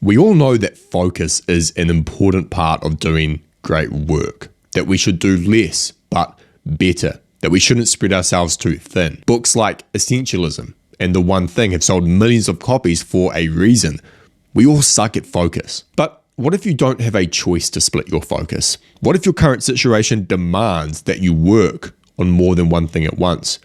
We all know that focus is an important part of doing great work, that we should do less but better, that we shouldn't spread ourselves too thin. Books like Essentialism and The One Thing have sold millions of copies for a reason. We all suck at focus. But what if you don't have a choice to split your focus? What if your current situation demands that you work on more than one thing at once?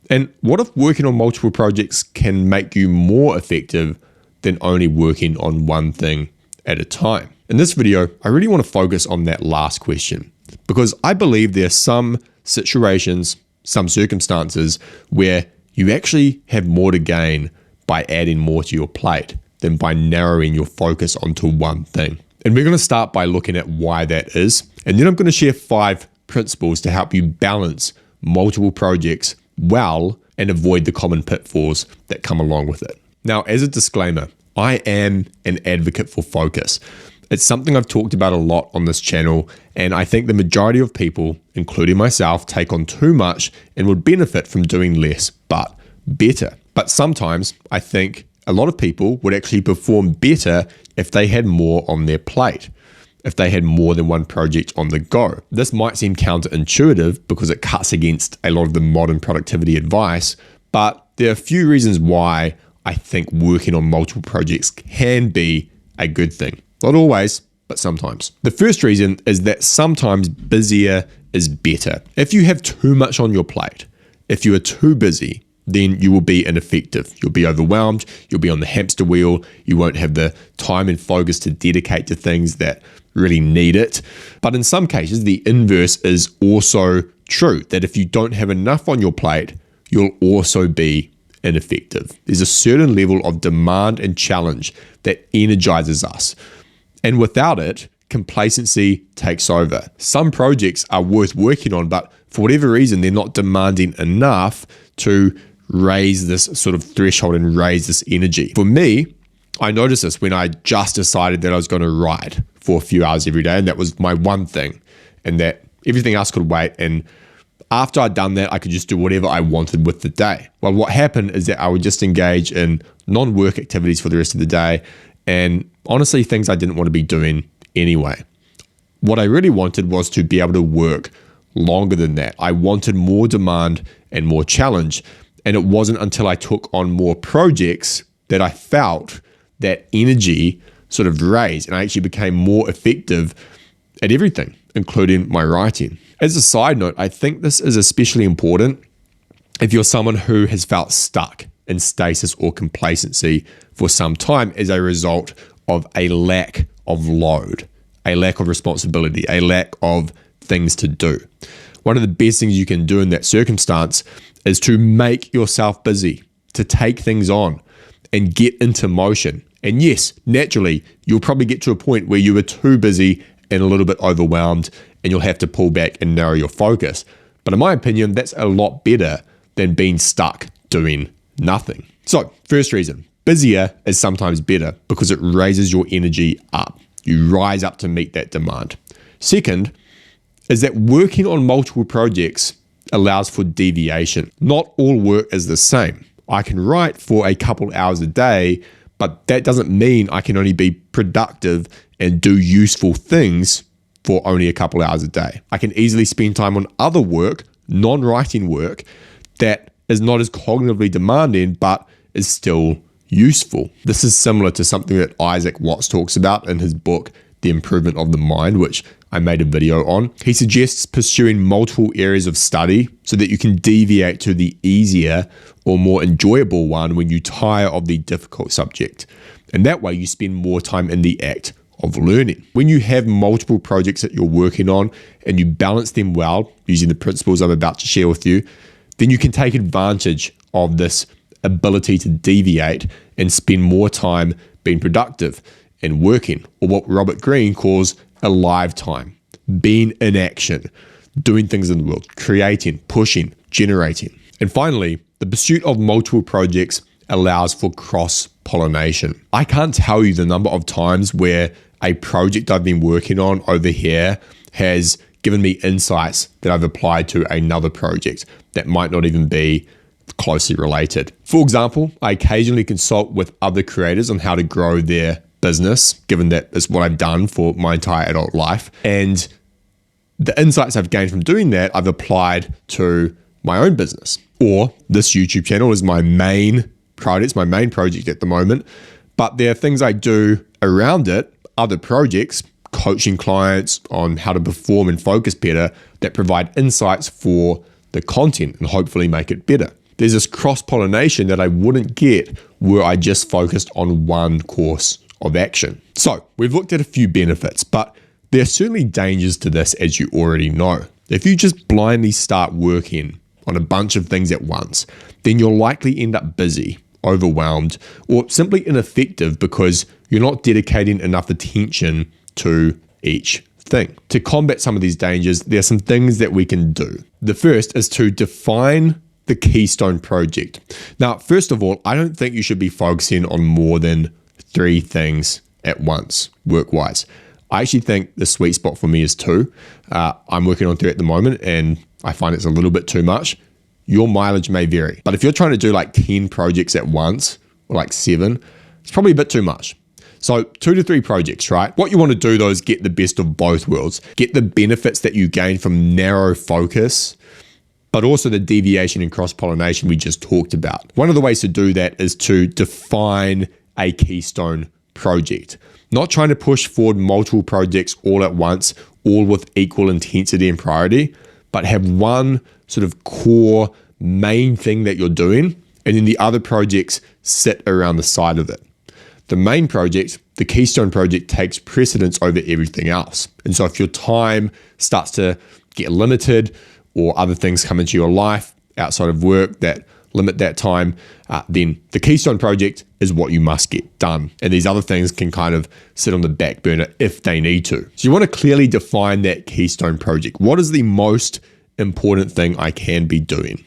And what if working on multiple projects can make you more effective than only working on one thing at a time? In this video, I really want to focus on that last question, because I believe there are some situations, some circumstances where you actually have more to gain by adding more to your plate than by narrowing your focus onto one thing. And we're going to start by looking at why that is. And then I'm going to share 5 principles to help you balance multiple projects well and avoid the common pitfalls that come along with it. Now, as a disclaimer, I am an advocate for focus. It's something I've talked about a lot on this channel, and I think the majority of people, including myself, take on too much and would benefit from doing less but better. But sometimes I think a lot of people would actually perform better if they had more on their plate, if they had more than one project on the go. This might seem counterintuitive because it cuts against a lot of the modern productivity advice, but there are a few reasons why I think working on multiple projects can be a good thing. Not always, but sometimes. The first reason is that sometimes busier is better. If you have too much on your plate, if you are too busy, then you will be ineffective. You'll be overwhelmed, you'll be on the hamster wheel, you won't have the time and focus to dedicate to things that really need it. But in some cases, the inverse is also true, that if you don't have enough on your plate, you'll also be ineffective. There's a certain level of demand and challenge that energizes us. And without it, complacency takes over. Some projects are worth working on, but for whatever reason, they're not demanding enough to raise this sort of threshold and raise this energy. For me, I noticed this when I just decided that I was going to write for a few hours every day, and that was my one thing, and that everything else could wait. And after I'd done that, I could just do whatever I wanted with the day. Well, what happened is that I would just engage in non-work activities for the rest of the day, and honestly, things I didn't want to be doing anyway. What I really wanted was to be able to work longer than that. I wanted more demand and more challenge. And it wasn't until I took on more projects that I felt that energy sort of raised, and I actually became more effective at everything, including my writing. As a side note, I think this is especially important if you're someone who has felt stuck in stasis or complacency for some time as a result of a lack of load, a lack of responsibility, a lack of things to do. One of the best things you can do in that circumstance is to make yourself busy, to take things on and get into motion. And yes, naturally, you'll probably get to a point where you are too busy and a little bit overwhelmed, and you'll have to pull back and narrow your focus. But in my opinion, that's a lot better than being stuck doing nothing. So, first reason, busier is sometimes better because it raises your energy up. You rise up to meet that demand. Second, is that working on multiple projects allows for deviation. Not all work is the same. I can write for a couple hours a day, but that doesn't mean I can only be productive and do useful things for only a couple hours a day. I can easily spend time on other work, non-writing work, that is not as cognitively demanding, but is still useful. This is similar to something that Isaac Watts talks about in his book, The Improvement of the Mind, which I made a video on. He suggests pursuing multiple areas of study so that you can deviate to the easier or more enjoyable one when you tire of the difficult subject. And that way you spend more time in the act of learning. When you have multiple projects that you're working on and you balance them well using the principles I'm about to share with you, then you can take advantage of this ability to deviate and spend more time being productive and working, or what Robert Greene calls alive time, being in action, doing things in the world, creating, pushing, generating. And finally, the pursuit of multiple projects allows for cross-pollination. I can't tell you the number of times where a project I've been working on over here has given me insights that I've applied to another project that might not even be closely related. For example, I occasionally consult with other creators on how to grow their business, given that it's what I've done for my entire adult life. And the insights I've gained from doing that, I've applied to my own business. Or this YouTube channel is my main priority, it's my main project at the moment. But there are things I do around it, other projects, coaching clients on how to perform and focus better, that provide insights for the content and hopefully make it better. There's this cross-pollination that I wouldn't get were I just focused on one course of action. So we've looked at a few benefits, but there are certainly dangers to this, as you already know. If you just blindly start working on a bunch of things at once, then you'll likely end up busy, overwhelmed, or simply ineffective because you're not dedicating enough attention to each thing. To combat some of these dangers, there are some things that we can do. The first is to define the keystone project. Now, first of all, I don't think you should be focusing on more than 3 things at once, work-wise. I actually think the sweet spot for me is 2. I'm working on 3 at the moment, and I find it's a little bit too much. Your mileage may vary, but if you're trying to do like 10 projects at once, or like 7, it's probably a bit too much. So 2 to 3 projects, right? What you want to do though is get the best of both worlds. Get the benefits that you gain from narrow focus, but also the deviation and cross-pollination we just talked about. One of the ways to do that is to define a keystone project. Not trying to push forward multiple projects all at once, all with equal intensity and priority, but have one sort of core main thing that you're doing, and then the other projects sit around the side of it. The main project, the keystone project, takes precedence over everything else. And so if your time starts to get limited or other things come into your life outside of work that limit that time, then the keystone project is what you must get done. And these other things can kind of sit on the back burner if they need to. So you want to clearly define that keystone project. What is the most important thing I can be doing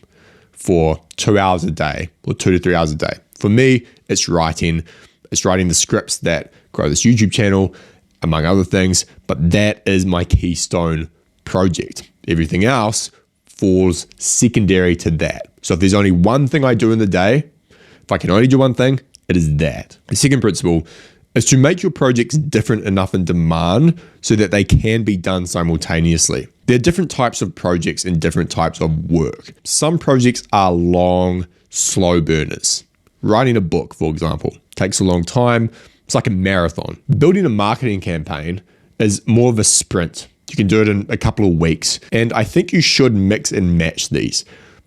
for 2 hours a day or 2 to 3 hours a day? For me, it's writing. It's writing the scripts that grow this YouTube channel, among other things, but that is my keystone project. Everything else falls secondary to that. So if there's only one thing I do in the day, if I can only do one thing, it is that. The second principle is to make your projects different enough in demand so that they can be done simultaneously. There are different types of projects and different types of work. Some projects are long, slow burners. Writing a book, for example, takes a long time. It's like a marathon. Building a marketing campaign is more of a sprint. You can do it in a couple of weeks. And I think you should mix and match these.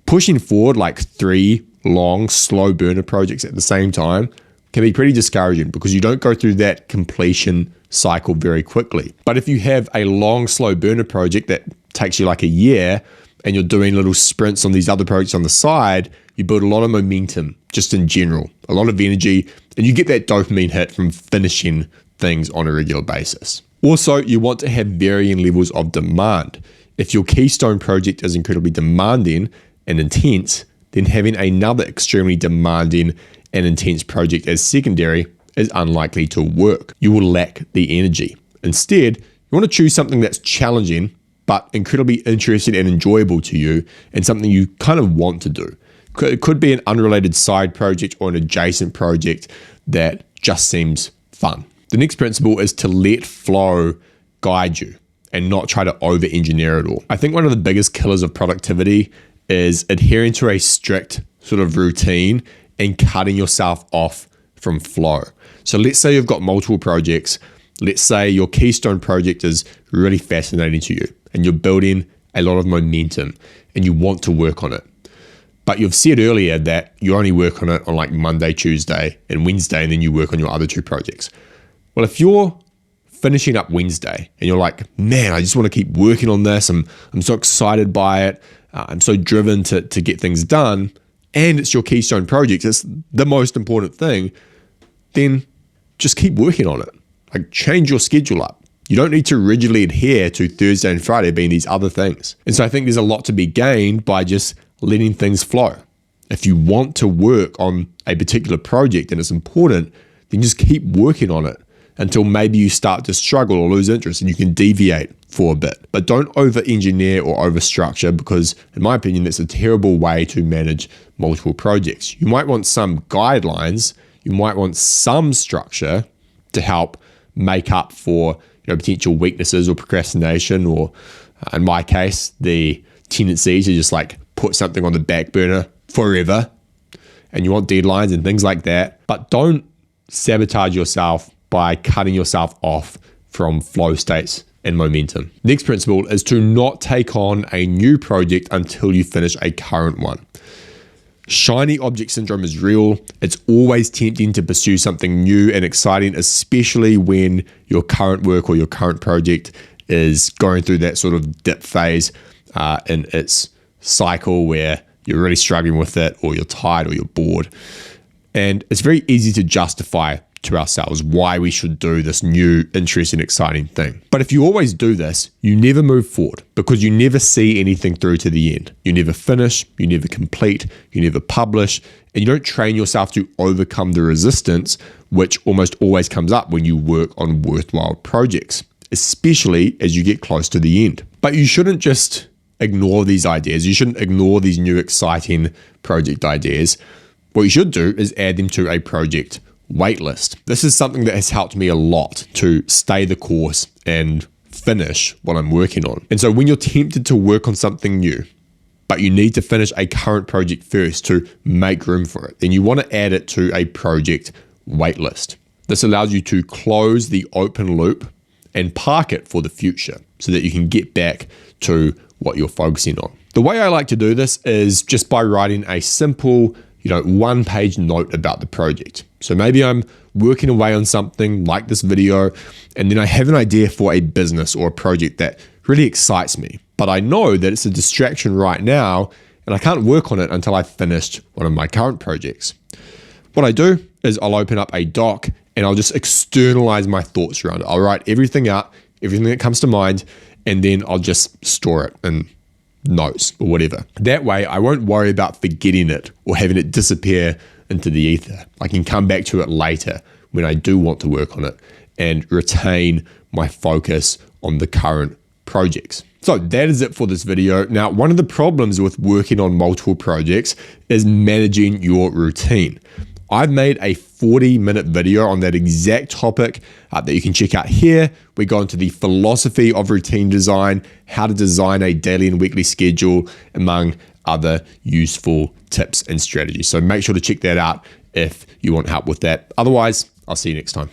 Pushing forward like 3 long, slow burner projects at the same time can be pretty discouraging because you don't go through that completion cycle very quickly. But if you have a long, slow burner project that takes you like a year and you're doing little sprints on these other projects on the side, you build a lot of momentum just in general, a lot of energy, and you get that dopamine hit from finishing things on a regular basis. Also, you want to have varying levels of demand. If your keystone project is incredibly demanding and intense, then having another extremely demanding and intense project as secondary is unlikely to work. You will lack the energy. Instead, you want to choose something that's challenging, but incredibly interesting and enjoyable to you, and something you kind of want to do. It could be an unrelated side project or an adjacent project that just seems fun. The next principle is to let flow guide you and not try to over-engineer it all. I think one of the biggest killers of productivity is adhering to a strict sort of routine and cutting yourself off from flow. So let's say you've got multiple projects. Let's say your keystone project is really fascinating to you and you're building a lot of momentum and you want to work on it. But you've said earlier that you only work on it on like Monday, Tuesday, and Wednesday, and then you work on your other 2 projects. Well, if you're finishing up Wednesday and you're like, man, I just want to keep working on this. I'm so excited by it. I'm so driven to get things done. And it's your keystone project. It's the most important thing. Then just keep working on it. Like change your schedule up. You don't need to rigidly adhere to Thursday and Friday being these other things. And so I think there's a lot to be gained by just letting things flow. If you want to work on a particular project and it's important, then just keep working on it until maybe you start to struggle or lose interest and you can deviate for a bit. But don't over-engineer or over-structure because, in my opinion, that's a terrible way to manage multiple projects. You might want some guidelines, you might want some structure, to help make up for potential weaknesses or procrastination, or in my case, the tendency to just like put something on the back burner forever, and you want deadlines and things like that. But don't sabotage yourself by cutting yourself off from flow states and momentum. Next principle is to not take on a new project until you finish a current one. Shiny object syndrome is real. It's always tempting to pursue something new and exciting, especially when your current work or your current project is going through that sort of dip phase in its cycle where you're really struggling with it, or you're tired, or you're bored. And it's very easy to justify to ourselves why we should do this new, interesting, exciting thing. But if you always do this, you never move forward, because you never see anything through to the end. You never finish, you never complete, you never publish, and you don't train yourself to overcome the resistance, which almost always comes up when you work on worthwhile projects, especially as you get close to the end. But you shouldn't just ignore these ideas. You shouldn't ignore these new, exciting project ideas. What you should do is add them to a project waitlist. This is something that has helped me a lot to stay the course and finish what I'm working on. And so when you're tempted to work on something new, but you need to finish a current project first to make room for it, then you want to add it to a project waitlist. This allows you to close the open loop and park it for the future so that you can get back to what you're focusing on. The way I like to do this is just by writing a simple, one-page note about the project. So maybe I'm working away on something like this video, and then I have an idea for a business or a project that really excites me, but I know that it's a distraction right now, and I can't work on it until I've finished one of my current projects. What I do is I'll open up a doc and I'll just externalize my thoughts around it. I'll write everything out, everything that comes to mind, and then I'll just store it in notes or whatever. That way I won't worry about forgetting it or having it disappear into the ether. I can come back to it later when I do want to work on it and retain my focus on the current projects. So that is it for this video. Now, one of the problems with working on multiple projects is managing your routine. I've made a 40-minute video on that exact topic that you can check out here. We go into the philosophy of routine design, how to design a daily and weekly schedule, among other useful tips and strategies. So make sure to check that out if you want help with that. Otherwise, I'll see you next time.